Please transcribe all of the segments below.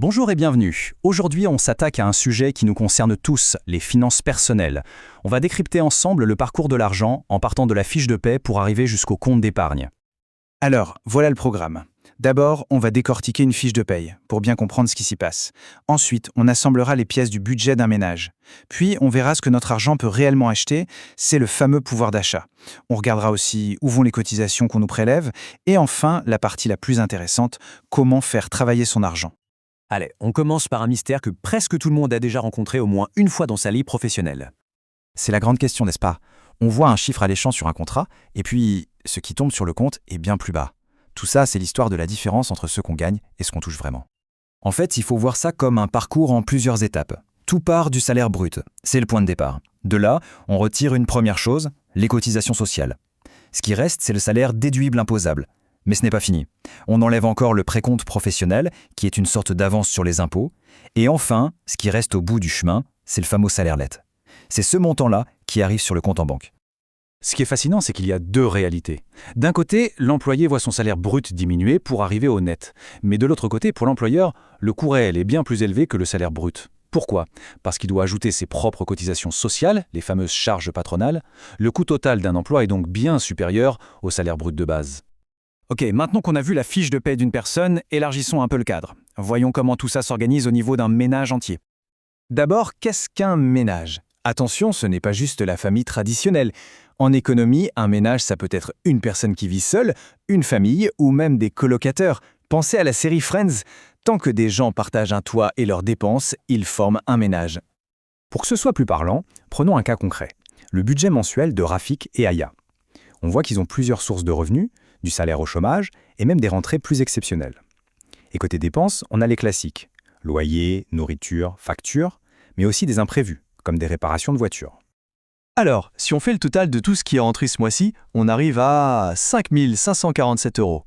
Bonjour et bienvenue. Aujourd'hui, on s'attaque à un sujet qui nous concerne tous, les finances personnelles. On va décrypter ensemble le parcours de l'argent en partant de la fiche de paie pour arriver jusqu'au compte d'épargne. Alors, voilà le programme. D'abord, on va décortiquer une fiche de paye pour bien comprendre ce qui s'y passe. Ensuite, on assemblera les pièces du budget d'un ménage. Puis, on verra ce que notre argent peut réellement acheter, c'est le fameux pouvoir d'achat. On regardera aussi où vont les cotisations qu'on nous prélève. Et enfin, la partie la plus intéressante, comment faire travailler son argent. Allez, on commence par un mystère que presque tout le monde a déjà rencontré au moins une fois dans sa vie professionnelle. C'est la grande question, n'est-ce pas? On voit un chiffre alléchant sur un contrat, et puis ce qui tombe sur le compte est bien plus bas. Tout ça, c'est l'histoire de la différence entre ce qu'on gagne et ce qu'on touche vraiment. En fait, il faut voir ça comme un parcours en plusieurs étapes. Tout part du salaire brut, c'est le point de départ. De là, on retire une première chose, les cotisations sociales. Ce qui reste, c'est le salaire déduible imposable. Mais ce n'est pas fini. On enlève encore le précompte professionnel, qui est une sorte d'avance sur les impôts. Et enfin, ce qui reste au bout du chemin, c'est le fameux salaire net. C'est ce montant-là qui arrive sur le compte en banque. Ce qui est fascinant, c'est qu'il y a deux réalités. D'un côté, l'employé voit son salaire brut diminuer pour arriver au net. Mais de l'autre côté, pour l'employeur, le coût réel est bien plus élevé que le salaire brut. Pourquoi? Parce qu'il doit ajouter ses propres cotisations sociales, les fameuses charges patronales. Le coût total d'un emploi est donc bien supérieur au salaire brut de base. Ok, maintenant qu'on a vu la fiche de paie d'une personne, élargissons un peu le cadre. Voyons comment tout ça s'organise au niveau d'un ménage entier. D'abord, qu'est-ce qu'un ménage? Attention, ce n'est pas juste la famille traditionnelle. En économie, un ménage, ça peut être une personne qui vit seule, une famille ou même des colocataires. Pensez à la série Friends. Tant que des gens partagent un toit et leurs dépenses, ils forment un ménage. Pour que ce soit plus parlant, prenons un cas concret. Le budget mensuel de Rafik et Aya. On voit qu'ils ont plusieurs sources de revenus, du salaire au chômage et même des rentrées plus exceptionnelles. Et côté dépenses, on a les classiques. Loyer, nourriture, factures, mais aussi des imprévus, comme des réparations de voitures. Alors, si on fait le total de tout ce qui est rentré ce mois-ci, on arrive à 5 547 €.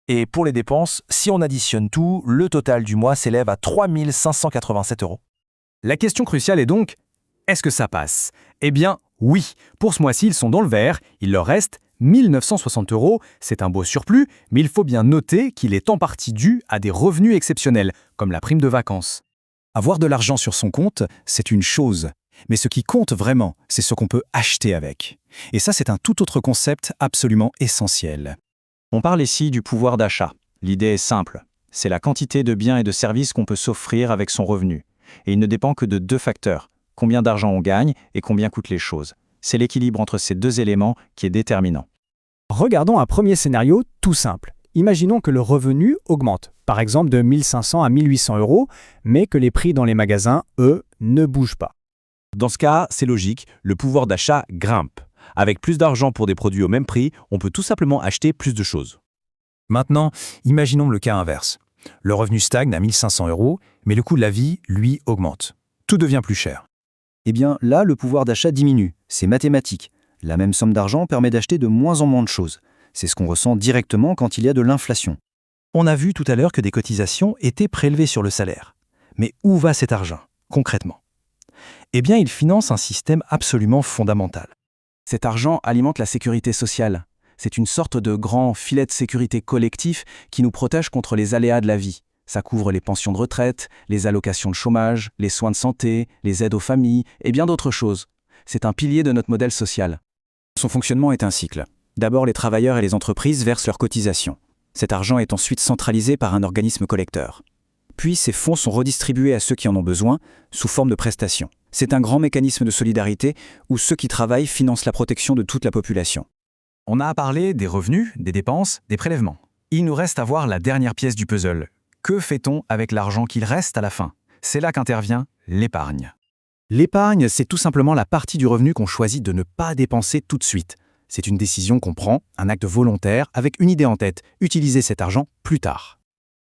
Et pour les dépenses, si on additionne tout, le total du mois s'élève à 3 587 €. La question cruciale est donc, est-ce que ça passe? Eh bien, oui. Pour ce mois-ci, ils sont dans le vert, il leur reste 1 960 €, c'est un beau surplus, mais il faut bien noter qu'il est en partie dû à des revenus exceptionnels, comme la prime de vacances. Avoir de l'argent sur son compte, c'est une chose. Mais ce qui compte vraiment, c'est ce qu'on peut acheter avec. Et ça, c'est un tout autre concept absolument essentiel. On parle ici du pouvoir d'achat. L'idée est simple. C'est la quantité de biens et de services qu'on peut s'offrir avec son revenu. Et il ne dépend que de deux facteurs. Combien d'argent on gagne et combien coûtent les choses. C'est l'équilibre entre ces deux éléments qui est déterminant. Regardons un premier scénario tout simple. Imaginons que le revenu augmente, par exemple de 1 500 à 1 800 €, mais que les prix dans les magasins, eux, ne bougent pas. Dans ce cas, c'est logique, le pouvoir d'achat grimpe. Avec plus d'argent pour des produits au même prix, on peut tout simplement acheter plus de choses. Maintenant, imaginons le cas inverse. Le revenu stagne à 1 500 €, mais le coût de la vie, lui, augmente. Tout devient plus cher. Eh bien, là, le pouvoir d'achat diminue. C'est mathématique. La même somme d'argent permet d'acheter de moins en moins de choses. C'est ce qu'on ressent directement quand il y a de l'inflation. On a vu tout à l'heure que des cotisations étaient prélevées sur le salaire. Mais où va cet argent, concrètement? Eh bien, il finance un système absolument fondamental. Cet argent alimente la sécurité sociale. C'est une sorte de grand filet de sécurité collectif qui nous protège contre les aléas de la vie. Ça couvre les pensions de retraite, les allocations de chômage, les soins de santé, les aides aux familles et bien d'autres choses. C'est un pilier de notre modèle social. Son fonctionnement est un cycle. D'abord, les travailleurs et les entreprises versent leurs cotisations. Cet argent est ensuite centralisé par un organisme collecteur. Puis, ces fonds sont redistribués à ceux qui en ont besoin, sous forme de prestations. C'est un grand mécanisme de solidarité où ceux qui travaillent financent la protection de toute la population. On a parlé des revenus, des dépenses, des prélèvements. Il nous reste à voir la dernière pièce du puzzle. Que fait-on avec l'argent qu'il reste à la fin? C'est là qu'intervient l'épargne. L'épargne, c'est tout simplement la partie du revenu qu'on choisit de ne pas dépenser tout de suite. C'est une décision qu'on prend, un acte volontaire, avec une idée en tête, utiliser cet argent plus tard.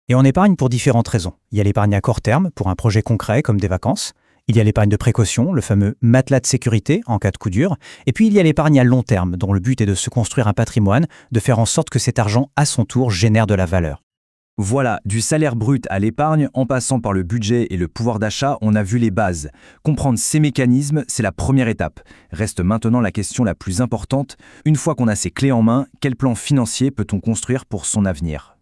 Et on épargne pour différentes raisons. Il y a l'épargne à court terme, pour un projet concret comme des vacances. Il y a l'épargne de précaution, le fameux matelas de sécurité en cas de coup dur. Et puis il y a l'épargne à long terme, dont le but est de se construire un patrimoine, de faire en sorte que cet argent, à son tour, génère de la valeur. Voilà, du salaire brut à l'épargne, en passant par le budget et le pouvoir d'achat, on a vu les bases. Comprendre ces mécanismes, c'est la première étape. Reste maintenant la question la plus importante. Une fois qu'on a ces clés en main, quel plan financier peut-on construire pour son avenir ?